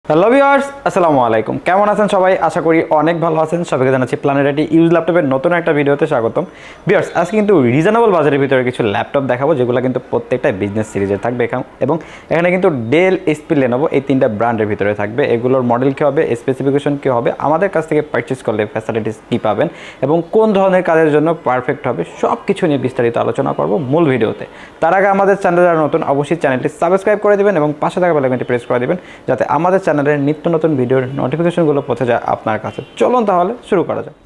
Hello viewers, আসসালামু আলাইকুম। কেমন আছেন সবাই? আশা করি অনেক ভালো আছেন। সবাইকে জানাচ্ছি প্ল্যানেট আইটি ইউজ ল্যাপটপের নতুন একটা ভিডিওতে স্বাগতম। ভিউয়ার্স, আজকে কিন্তু রিজনেবল বাজারের ভিতরে কিছু ল্যাপটপ দেখাবো, যেগুলো কিন্তু প্রত্যেকটা বিজনেস সিরিজের থাকবে এবং এখানে কিন্তু ডেল, এইচপি, লেনোভো এই তিনটা ব্র্যান্ডের ভিতরে থাকবে। এগুলোর মডেল কী হবে, স্পেসিফিকেশন কী হবে, আমাদের কাছ থেকে পারচেস করলে ফ্যাসিলিটিস কী পাবেন এবং কোন ধরনের কাজের জন্য পারফেক্ট হবে, সব কিছু নিয়ে বিস্তারিত আলোচনা করব মূল ভিডিওতে। তার আগে আমাদের চ্যানেল যারা নতুন, অবশ্যই চ্যানেলটি সাবস্ক্রাইব করে দেবেন এবং পাশে থাকা বেল আইকনটি প্রেস করে দেবেন, যাতে আমাদের চ্যানেলের নিত্য নতুন ভিডিওর নোটিফিকেশনগুলো পৌঁছে যায় আপনার কাছে। চলুন তাহলে শুরু করা যাক।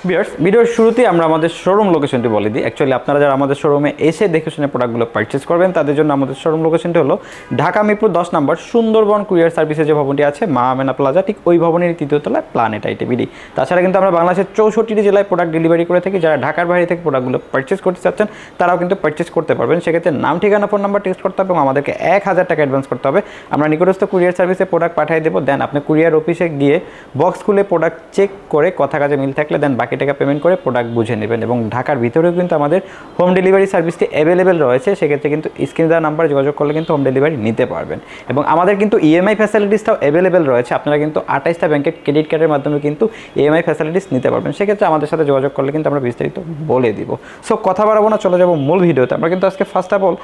ভিউয়ার্স, ভিডিওর শুরুতেই আমরা আমাদের শোরুম লোকেশনটি বলে দিই। অ্যাকচুয়ালি আপনারা যারা আমাদের শোরুমে এসে দেখে শুনে প্রোডাক্টগুলো পারচেস করবেন, তাদের জন্য আমাদের শোরুম লোকেশনটি হলো ঢাকা মিরপুর 10 নম্বর সুন্দরবন কুরিয়ার সার্ভিসের যে ভবনটি আছে, মা আমেনা প্লাজা, ঠিক ওই ভবনের তৃতীয় তলায় প্ল্যানেট আইটি বিডি। তাছাড়া কিন্তু আমরা বাংলাদেশের 64টি জেলায় প্রোডাক্ট ডেলিভারি করে থাকি। যারা ঢাকার বাইরে থেকে প্রোডাক্টগুলো পারচেস করতে চাচ্ছেন, তারাও কিন্তু পারচেস করতে পারবেন। সেক্ষেত্রে নাম, ঠিকানা, ফোন নাম্বার টেক্সট করতে হবে এবং আমাদেরকে 1000 টাকা অ্যাডভান্স করতে হবে। আমরা নিকটস্থ কুরিয়ার সার্ভিসে প্রোডাক্ট পাঠিয়ে দেবো। দেন আপনি কুরিয়ার অফিসে গিয়ে বক্স খুলে প্রোডাক্ট চেক করে কথা কাজে মিল থাকলে দেন বাকি টাকা পেমেন্ট করে প্রোডাক্ট বুঝে নেবেন। এবং ঢাকার ভিতরেও কিন্তু আমাদের হোম ডেলিভারি সার্ভিসটি অ্যাভেলেবেল রয়েছে। সেক্ষেত্রে কিন্তু স্ক্রিনে দেওয়া নাম্বার যোগাযোগ করলে কিন্তু হোম ডেলিভারি নিতে পারবেন। এবং আমাদের কিন্তু ইএমআই ফ্যাসিলিটিসটাও অ্যাভেলেবেল রয়েছে। আপনারা কিন্তু 28টা ব্যাংকের ক্রেডিট কার্ডের মাধ্যমে কিন্তু ইএমআই ফ্যাসিলিটিস নিতে পারবেন। সেক্ষেত্রে আমাদের সাথে যোগাযোগ করলে কিন্তু আমরা বিস্তারিত বলে দিব। সো কথা বাড়াবো না, চলে যাবো মূল ভিডিওতে। আমরা কিন্তু আজকে ফার্স্ট অফ অল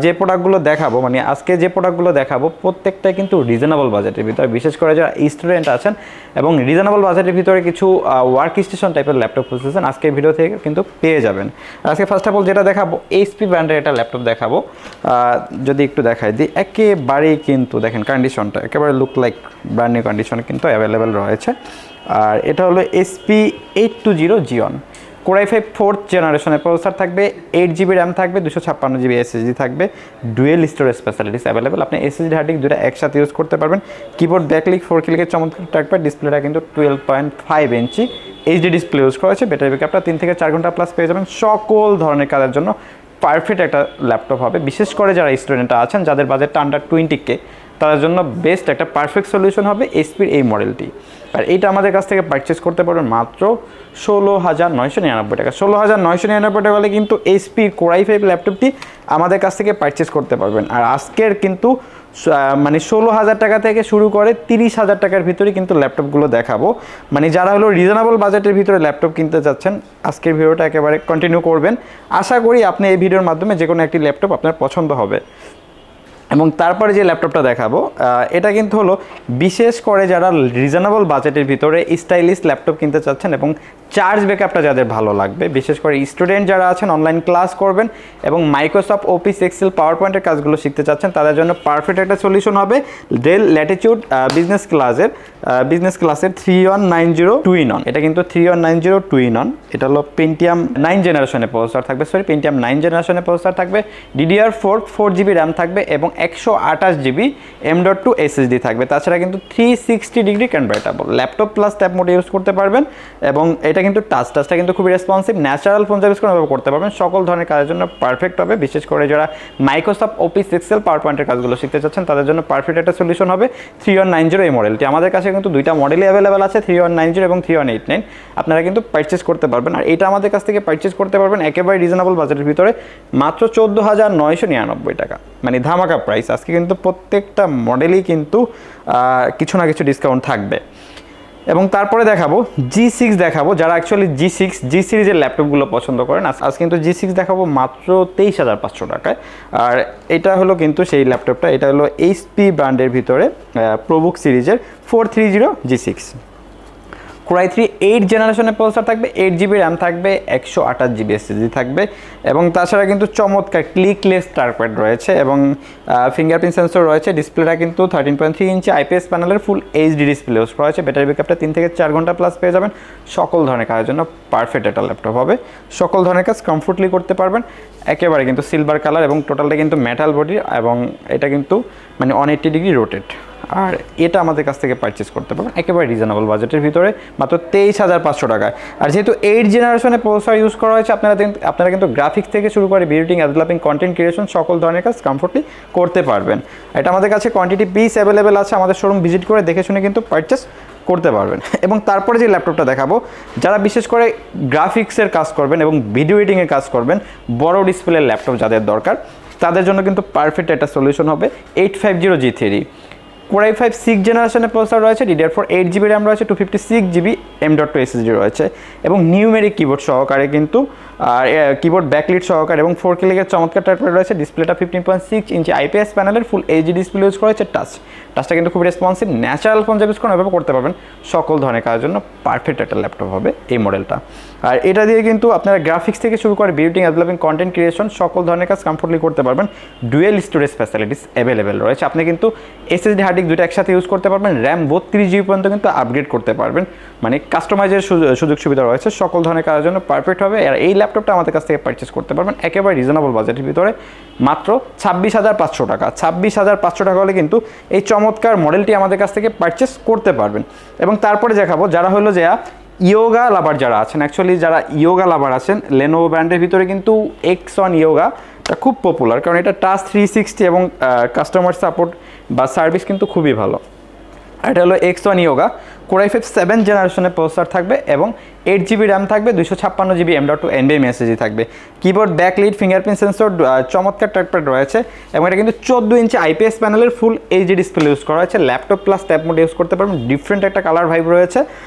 যে প্রোডাক্টগুলো দেখাবো, মানে আজকে যে প্রোডাক্টগুলো দেখাবো প্রত্যেকটাই কিন্তু রিজনেবল বাজেটের ভিতরে, বিশেষ করে যারা স্টুডেন্ট আছেন এবং রিজনেবল বাজেটের ভিতরে কিছু ওয়ার্ক স্টেশন টাইপের ল্যাপটপ খুঁজতেছেন, আজকের ভিডিও থেকে কিন্তু পেয়ে যাবেন। আজকে ফার্স্ট অফ অল যেটা দেখাবো, এইচপি ব্র্যান্ডের একটা ল্যাপটপ দেখাবো। যদি একটু দেখাই দিই, একেবারেই কিন্তু দেখেন কন্ডিশনটা একেবারে look like brand new condition কিন্তু অ্যাভেলেবেল রয়েছে। আর এটা হলো SP 820 Jeon core i5 4th জেনারেশনের প্রসেসর থাকবে, 8GB র্যাম থাকবে, 256GB এসএসডি থাকবে, ডুয়েল স্টোরেজ ফ্যাসিলিটিস অ্যাভেলেবেল। আপনি এসএসডি হার্ড ডিস্ক দুটো একসাথে ইউজ করতে পারবেন। কিবোর্ড ব্যাকলিক 4 ক্লিকের চমৎকার ট্র্যাকপ্যাড, ডিসপ্লেটা কিন্তু 12.5 ইঞ্চি এইচডি ডিসপ্লে ইউজ করা হয়েছে। ব্যাটারি ব্যাকআপটা 3 থেকে 4 ঘন্টা প্লাস পেয়ে যাবেন। সকল ধরনের কাজের জন্য পারফেক্ট একটা ল্যাপটপ হবে। বিশেষ করে যারা স্টুডেন্টরা আছেন, যাদের বাজেটটা আন্ডার 20K, তাদের জন্য বেস্ট একটা পারফেক্ট সলিউশন হবে এইচপির এই মডেলটি। আর এইটা আমাদের কাছ থেকে পারচেস করতে পারবেন মাত্র 16,999 টাকা। 16,999 টাকা হলে কিন্তু এইচপির কোর i5 ল্যাপটপটি আমাদের কাছ থেকে পারচেস করতে পারবেন। আর আজকের কিন্তু মানে 16,000 টাকা থেকে শুরু করে 30,000 টাকার ভিতরে কিন্তু ল্যাপটপগুলো দেখাবো। মানে যারা হলো রিজনেবল বাজেটের ভিতরে ল্যাপটপ কিনতে যাচ্ছেন, আজকের ভিডিওটা একেবারে কন্টিনিউ করবেন। আশা করি আপনি এই ভিডিওর মাধ্যমে যে কোনো একটি ল্যাপটপ আপনার পছন্দ হবে। এবং তারপরে যে ল্যাপটপটা দেখাবো, এটা কিন্তু হলো বিশেষ করে যারা রিজনেবল বাজেটের ভিতরে স্টাইলিশ ল্যাপটপ কিনতে চাচ্ছেন এবং চার্জ ব্যাকআপটা যাদের ভালো লাগবে, বিশেষ করে স্টুডেন্ট যারা আছেন, অনলাইন ক্লাস করবেন এবং মাইক্রোসফট অফিস, এক্সেল, পাওয়ার পয়েন্টের কাজগুলো শিখতে চাচ্ছেন, তাদের জন্য পারফেক্ট একটা সলিউশন হবে ডেল ল্যাটিটিউড বিজনেস ক্লাসের 3190 2-in-1। এটা কিন্তু 3190 2-in-1। এটা হলো পেন্টিয়াম 9 জেনারেশনের প্রসেসর থাকবে, পেন্টিয়াম 9 জেনারেশনের প্রসেসর থাকবে, DDR4 4GB র্যাম থাকবে এবং 128GB M.2 SSD থাকবে। তাছাড়া কিন্তু 360 degree convertible laptop plus tab মোডে ইউজ করতে পারবেন। এবং এটা কিন্তু টাচটা কিন্তু খুবই রেসপন্সিভ, ন্যাচারাল ফোন সার্ভিস করতে পারবেন। সকল ধরনের কাজের জন্য পারফেক্ট হবে। বিশেষ করে যারা মাইক্রোসফট অফিস, এক্সেল, পাওয়ার পয়েন্টের কাজগুলো শিখতে চাচ্ছেন, তাদের জন্য পারফেক্ট একটা সলিউশন হবে 3190 এই মডেলটি। আমাদের কাছে কিন্তু দুইটা মডেলই অ্যাভেলেবেল আছে, 3190 এবং 3189। আপনারা কিন্তু পারচেস করতে পারবেন। আর এটা আমাদের কাছ থেকে পারচেস করতে পারবেন একেবারে রিজনেবল বাজেটের ভিতরে মাত্র 14,999 টাকা, মানে ধামাকা প্রাইস। আজকে কিন্তু প্রত্যেকটা মডেলই কিন্তু কিছু না কিছু ডিসকাউন্ট থাকবে। এবং তারপরে দেখাবো G6 দেখাবো, যারা অ্যাকচুয়ালি জি সিরিজের ল্যাপটপগুলো পছন্দ করেন। আজ কিন্তু G6 দেখাবো মাত্র 23,500 টাকায়। আর এটা হলো কিন্তু সেই ল্যাপটপটা, এটা হলো এইচপি ব্র্যান্ডের ভিতরে প্রোবুক সিরিজের 430 G6 কোর i3 8 জেনারেশনের প্রসেসর থাকবে, 8GB র্যাম থাকবে, 128GB এসএসডি থাকবে। এবং তাছাড়া কিন্তু চমৎকার ক্লিকলেস ট্র্যাকপ্যাড রয়েছে এবং ফিঙ্গারপ্রিন্ট সেন্সর রয়েছে। ডিসপ্লেটা কিন্তু 13.3 ইঞ্চি IPS প্যানেলের ফুল এইচডি ডিসপ্লে ইউজ করা হয়েছে। ব্যাটারি ব্যাকআপটা 3 থেকে 4 ঘন্টা প্লাস পেয়ে যাবেন। সকল ধরনের কাজের জন্য পারফেক্ট একটা ল্যাপটপ হবে। সকল ধরনের কাজ কমফোর্টলি করতে পারবেন। একেবারে কিন্তু সিলভার কালার এবং টোটালটা কিন্তু মেটাল বডি এবং এটা কিন্তু মানে 180 ডিগ্রি রোটেট। আর এটা আমাদের কাছ থেকে পারচেস করতে পারবেন একেবারে রিজনেবল বাজেটের ভিতরে মাত্র 23,500 টাকায়। আর যেহেতু 8 জেনারেশনের প্রসেসর ইউজ করা হয়েছে, আপনারা কিন্তু গ্রাফিক্স থেকে শুরু করে এডিটিং, ডেভেলপিং, কন্টেন্ট ক্রিয়েশন সকল ধরনের কাজ কমফোর্টলি করতে পারবেন। এটা আমাদের কাছে কোয়ান্টিটি পিস অ্যাভেলেবেল আছে। আমাদের শোরুম ভিজিট করে দেখে শুনে কিন্তু পারচেস করতে পারবেন। এবং তারপরে যে ল্যাপটপটা দেখাবো, যারা বিশেষ করে গ্রাফিক্সের কাজ করবেন এবং ভিডিও এডিটিংয়ের কাজ করবেন, বড় ডিসপ্লের ল্যাপটপ যাদের দরকার, তাদের জন্য কিন্তু পারফেক্ট একটা সলিউশন হবে 850G3 Core i5 6th জেনারেশনের প্রসেসর রয়েছে, DDR4 8GB RAM রয়েছে, 256GB M.2 SSD রয়েছে এবং নিউমেরিক কিবোর্ড সহকারে কিন্তু কিবোর্ড ব্যাকলিট সহকারে এবং 4K এর চমৎকার টাচপ্যাড রয়েছে। ডিসপ্লেটা 15.6 ইঞ্চি IPS প্যানেলের ফুল এইচডি ডিসপ্লে ইউজ করা হয়েছে। টাচটা কিন্তু খুব রেসপন্সিভ, ন্যাচারাল ফোন ইউজ করেন এভাবে করতে পারবেন। সকল ধরনের কাজের জন্য পারফেক্ট একটা ল্যাপটপ হবে এই মডেলটা। আর এটা দিয়ে কিন্তু আপনারা গ্রাফিক্স থেকে শুরু করে বিউটিং ডেভেলপিং কন্টেন্ট ক্রিয়েশন সকল ধরনের কাজ কমফোর্টলি করতে পারবেন। ডুয়েল স্টোরেজ ফ্যাসিলিটিস অ্যাভেলেবেল রয়েছে। আপনি কিন্তু SSD হার্ড ডিস্ক দুটো একসাথে ইউজ করতে পারবেন। RAM 32GB পর্যন্ত কিন্তু আপগ্রেড করতে পারবেন, মানে কাস্টমাইজের সুযোগ সুবিধা রয়েছে। সকল ধরনের কাজের জন্য পারফেক্ট হবে। আর এই ল্যাপটপটা আমাদের কাছ থেকে পারচেস করতে পারবেন একেবারে রিজনেবল বাজেটের ভিতরে মাত্র 26,500 টাকা। 26,500 টাকা হলে কিন্তু এই চমৎকার মডেলটি আমাদের কাছ থেকে পারচেস করতে পারবেন। এবং তারপরে দেখাবো যারা হলো যে ইয়োগা লাভার যারা আছেন, অ্যাকচুয়ালি যারা ইয়োগা লাভার আছেন, Lenovo ব্র্যান্ডের ভিতরে কিন্তু X1 ইয়োগাটা খুব পপুলার, কারণ এটা টাচ 360 এবং কাস্টমার সাপোর্ট বা সার্ভিস কিন্তু খুবই ভালো। এটা হলো X1 yoga, Core i5 7th জেনারেশনের প্রসেসর থাকবে এবং 8GB RAM থাকবে, 256GB M.2 NVMe SSD থাকবে। কিবোর্ড ব্যাকলিট ফিঙ্গারপ্রিন্ট সেন্সর, চমৎকার টাচপ্যাড রয়েছে এবং এটা কিন্তু 14 ইঞ্চি IPS প্যানেলের ফুল এইচডি ডিসপ্লে ইউজ করা হয়েছে। Laptop plus tab mode use করতে পারবেন, ডিফারেন্ট একটা কালার ভাইব রয়েছে।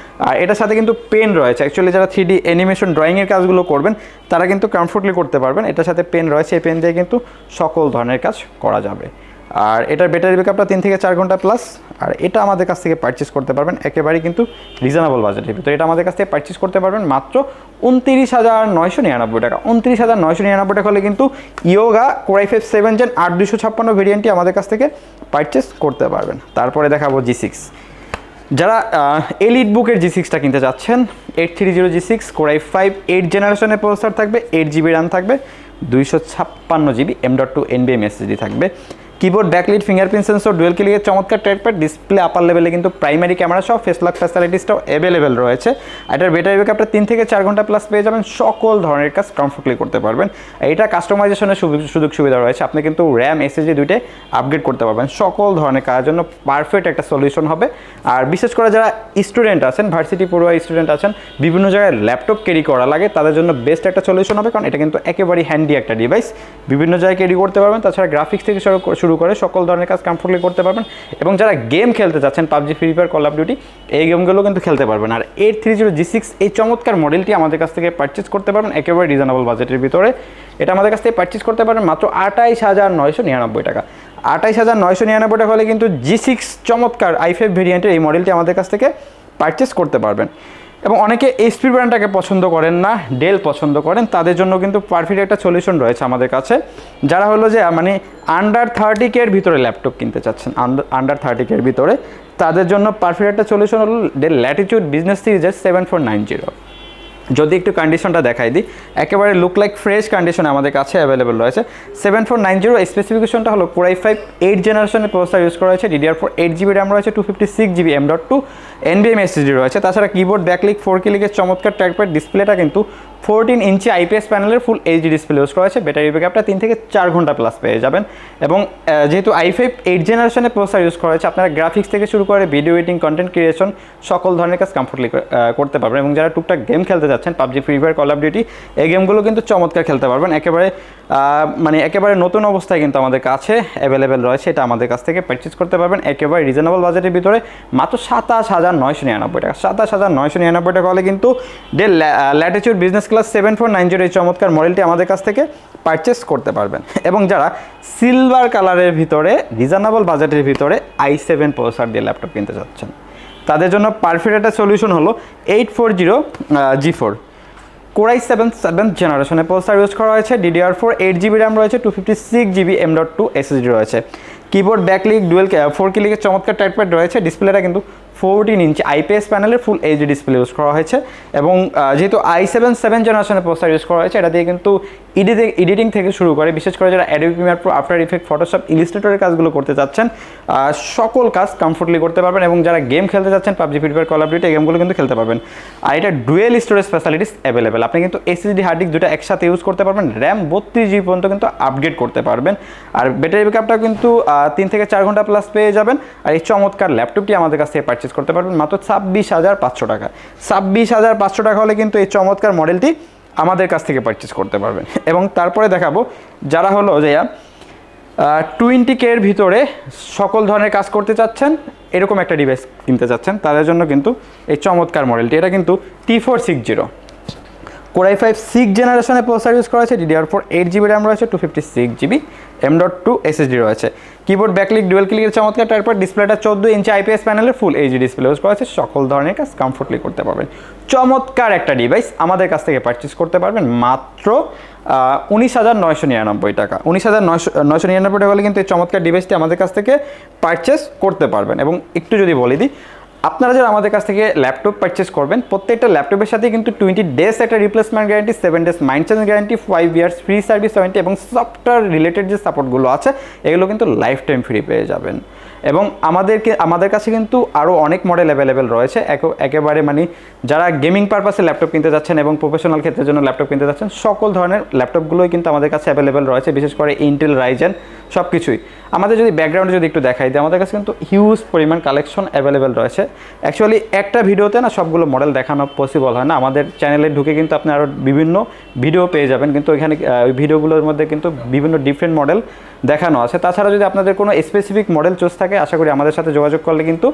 আর এটার সাথে কিন্তু পেন রয়েছে, অ্যাকচুয়ালি যারা 3D অ্যানিমেশন ড্রয়িংয়ের কাজগুলো করবেন তারা কিন্তু কমফোর্টলি করতে পারবেন। এটার সাথে পেন রয়েছে, এই পেন দিয়ে কিন্তু সকল ধরনের কাজ করা যাবে। আর এটার ব্যাটারি ব্যাকআপটা 3 থেকে 4 ঘন্টা প্লাস। আর এটা আমাদের কাছ থেকে পারচেস করতে পারবেন একেবারেই কিন্তু রিজনেবল বাজেটের ভিতরে। এটা আমাদের কাছ থেকে পারচেস করতে পারবেন মাত্র 29,999 টাকা। 29,999 টাকা হলে কিন্তু yoga Core i5 7th Gen 8256 ভেরিয়েন্টটি আমাদের কাছ থেকে পারচেস করতে পারবেন। তারপরে দেখাবো G6, যারা এলিট বুকের G6টা কিনতে যাচ্ছেন, 830G6 Core i5 8th জেনারেশনের প্রসেসর থাকবে, 8GB RAM থাকবে, 256GB M.2 NVMe SSD থাকবে। Keyboard backlit fingerprint sensor, dual ক্লিকের চমৎকার টাচপ্যাড, ডিসপ্লে আপার লেভেলে কিন্তু প্রাইমারি ক্যামেরা সহ ফেস লক ফ্যাসিলিটিসটাও অ্যাভেলেবেল রয়েছে। এটার ব্যাটারি ব্যাকআপটা 3 থেকে 4 ঘন্টা প্লাস পেয়ে যাবেন। সকল ধরনের কাজ কমফোর্টলি করতে পারবেন। এটা কাস্টমাইজেশনের সুযোগ সুবিধা রয়েছে, আপনি কিন্তু RAM SSD দুইটাই আপগ্রেড করতে পারবেন। সকল ধরনের কাজের জন্য পারফেক্ট একটা সলিউশন হবে। আর বিশেষ করে যারা স্টুডেন্ট আছেন, ভার্সিটি পড়ুয়া স্টুডেন্ট আছেন, বিভিন্ন জায়গায় ল্যাপটপ ক্যারি করা লাগে, তাদের জন্য বেস্ট একটা সলিউশন হবে, কারণ এটা কিন্তু একেবারেই হ্যান্ডি একটা ডিভাইস, বিভিন্ন জায়গায় ক্যারি করতে পারবেন। তাছাড়া গ্রাফিক্স থেকে শুরু করে সকল ধরনের কাজ কমফোর্টলি করতে পারবেন। এবং যারা গেম খেলতে যাচ্ছেন, PUBG, free fire, call of duty, এই গেমগুলো কিন্তু খেলতে পারবেন। আর 830G6 এই চমৎকার মডেলটি আমাদের কাছ থেকে পারচেস করতে পারবেন একেবারে রিজনেবল বাজেটের ভিতরে। এটা আমাদের কাছ থেকে পারচেস করতে পারবেন মাত্র 28,999 টাকা। 28,999 টাকা হলে কিন্তু G6 চমৎকার i5 ভেরিয়েন্টের এই মডেলটি আমাদের কাছ থেকে পারচেস করতে পারবেন। এবং অনেকে HP ব্র্যান্ডটাকে পছন্দ করেন না, ডেল পছন্দ করেন, তাদের জন্য কিন্তু পারফেক্ট একটা সলিউশন রয়েছে আমাদের কাছে। যারা হলো যে মানে আন্ডার 30K এর ভিতরে ল্যাপটপ কিনতে চাচ্ছেন, আন্ডার 30K এর ভিতরে, তাদের জন্য পারফেক্ট একটা সলিউশন হলো ডেল ল্যাটিটিউড বিজনেস সিরিজের 7490। যদি একটু কন্ডিশনটা দেখাই দিই, একেবারে লুক লাইক ফ্রেশ কন্ডিশনে আমাদের কাছে অ্যাভেলেবেল রয়েছে। 7490 স্পেসিফিকেশনটা হলো Core i5 8th জেনারেশনের প্রসেসর ইউজ করা হয়েছে, DDR4 8GB RAM রয়েছে, 256GB M.2 NVMe SSD রয়েছে। তাছাড়া কিবোর্ড ব্যাকলিক 4K লিগের চমৎকার টাচপ্যাড, ডিসপ্লেটা কিন্তু 14 ইঞ্চি IPS প্যানেলের ফুল এইচডি ডিসপ্লে ইউজ করা হয়েছে। ব্যাটারি ব্যাকআপটা 3 থেকে 4 ঘন্টা প্লাস পেয়ে যাবেন। এবং যেহেতু i5 8th জেনারেশনের প্রসেসর ইউজ করা হয়েছে, আপনারা গ্রাফিক্স থেকে শুরু করে ভিডিও এডিটিং, কন্টেন্ট ক্রিয়েশন সকল ধরনের কাজ কমফোর্টলি করতে পারবেন। এবং যারা টুকটাক গেম খেলতে যাচ্ছেন, PUBG, free fire, call of duty, এই গেমগুলো কিন্তু চমৎকার খেলতে পারবেন। একেবারে নতুন অবস্থায় কিন্তু আমাদের কাছে অ্যাভেলেবেল রয়েছে। এটা আমাদের কাছ থেকে পারচেস করতে পারবেন একেবারে রিজনেবল বাজেটের ভিতরে মাত্র 27,999 টাকা। 27,999 টাকা হলে কিন্তু ডেল ল্যাটিটিউড বিজনেস ক্লাস 7490 এই চমৎকার মডেলটি আমাদের কাছ থেকে পারচেস করতে পারবেন। এবং যারা সিলভার কালারের ভিতরে রিজনেবল বাজেটের ভিতরে i7 প্রসেসর দিয়ে ল্যাপটপ কিনতে চাচ্ছেন, তাদের জন্য পারফেক্ট একটা সলিউশন হলো 840G4 Core i7 7th জেনারেশনের প্রসেসর ইউজ করা হয়েছে, DDR4 8GB RAM রয়েছে, 256GB M.2 SSD রয়েছে। কিবোর্ড ব্যাকলিক ডুয়েল 4K লিগের চমৎকার টাচপ্যাড রয়েছে। ডিসপ্লেটা কিন্তু 14 ইঞ্চি IPS প্যানেলের ফুল এইচডি ডিসপ্লে ইউজ করা হয়েছে। এবং যেহেতু i7 7th জেনারেশনের প্রসেসর ইউজ করা হয়েছে, এটা দিয়ে কিন্তু এডিটিং থেকে শুরু করে বিশেষ করে যারা Adobe Premiere Pro, After Effect, Photoshop, ইলাস্ট্রেটরের কাজগুলো করতে চাচ্ছেন, সকল কাজ কমফোর্টলি করতে পারবেন। এবং যারা গেম খেলতে চাচ্ছেন, PUBG, free fire, call of duty, এই গেমগুলো কিন্তু খেলতে পারবেন। আর এটা ডুয়েল স্টোরেজ ফ্যাসিলিটিস অ্যাভেলেবেল, আপনি কিন্তু SSD হার্ড ডিস্ক দুটো একসাথে ইউজ করতে পারবেন। RAM 32GB পর্যন্ত কিন্তু আপগ্রেড করতে পারবেন। আর ব্যাটারি ব্যাকআপটা কিন্তু 3 থেকে 4 ঘন্টা প্লাস পেয়ে যাবেন। আর এই চমৎকার ল্যাপটপটি আমাদের কাছ থেকে পারচেস করতে পারবেন মাত্র 26,500 টাকা। 26,500 টাকা হলে কিন্তু এই চমৎকার মডেলটি আমাদের কাছ থেকে পারচেস করতে পারবেন। এবং তারপরে দেখাবো যারা হলো যে 20K এর ভিতরে সকল ধরনের কাজ করতে চাচ্ছেন, এরকম একটা ডিভাইস কিনতে চাচ্ছেন, তাদের জন্য কিন্তু এই চমৎকার মডেলটি। এটা কিন্তু T460 Core i5 6th জেনারেশনে প্রসেসর ইউজ করা হয়েছে, DDR4 8GB র্যাম রয়েছে, 256GB M.2 SSD রয়েছে। কিবোর্ড ব্যাকলিক ডুয়াল ক্লিকের চমৎকার, তারপর ডিসপ্লেটা 14 ইঞ্চি IPS প্যানেলের ফুল এইচডি ডিসপ্লে ইউজ করা হয়েছে। সকল ধরনের কাজ কমফোর্টলি করতে পারবেন। চমৎকার একটা ডিভাইস আমাদের কাছ থেকে পারচেস করতে পারবেন মাত্র 19,999 টাকা। 19,999 টাকা হলে কিন্তু এই চমৎকার ডিভাইসটি আমাদের কাছ থেকে পারচেস করতে পারবেন। এবং একটু যদি বলে দিই, আপনারা যারা আমাদের কাছ থেকে ল্যাপটপ পারচেস করবেন, প্রত্যেকটা ল্যাপটপের সাথে কিন্তু 20 ডেজ একটা replacement guarantee, 7 days mind change guarantee, 5 years free service warranty এবং সফটওয়্যার রিলেটেড যে সাপোর্টগুলো আছে এগুলো কিন্তু লাইফ টাইম ফ্রি পেয়ে যাবেন। এবং আমাদের কাছে কিন্তু আরও অনেক মডেল অ্যাভেলেবেল রয়েছে। একেবারে মানে যারা গেমিং পারপাসে ল্যাপটপ কিনতে যাচ্ছেন এবং প্রফেশনাল ক্ষেত্রের জন্য ল্যাপটপ কিনতে যাচ্ছেন, সকল ধরনের ল্যাপটপগুলোই কিন্তু আমাদের কাছে অ্যাভেলেবেল রয়েছে, বিশেষ করে ইন্টেল, রাইজেন সব কিছুই। আমাদের যদি ব্যাকগ্রাউন্ডে যদি একটু দেখাই দিই, আমাদের কাছে কিন্তু হিউজ পরিমাণ কালেকশন অ্যাভেলেবেল রয়েছে। অ্যাকচুয়ালি একটা ভিডিওতে না সবগুলো মডেল দেখানো পসিবল হয় না। আমাদের চ্যানেলে ঢুকে কিন্তু আপনি আরও বিভিন্ন ভিডিও পেয়ে যাবেন, কিন্তু ওইখানে ওই ভিডিওগুলোর মধ্যে কিন্তু বিভিন্ন ডিফারেন্ট মডেল দেখানো আছে। তাছাড়া যদি আপনাদের কোনো স্পেসিফিক মডেল চুজ থাকে, আশা করি আমাদের সাথে যোগাযোগ করলে কিন্তু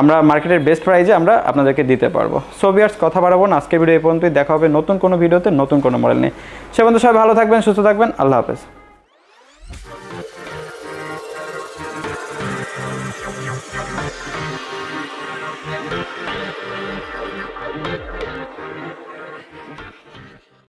আমরা মার্কেটের বেস্ট প্রাইজে আমরা আপনাদেরকে দিতে পারবো। সো ভিউয়ার্স, কথা বাড়াবো না, আজকের ভিডিও এই পর্যন্তই। দেখা হবে নতুন কোনো ভিডিওতে নতুন কোনো মডেল নিয়ে। সে পর্যন্ত সবাই ভালো থাকবেন, সুস্থ থাকবেন। আল্লাহ হাফেজ।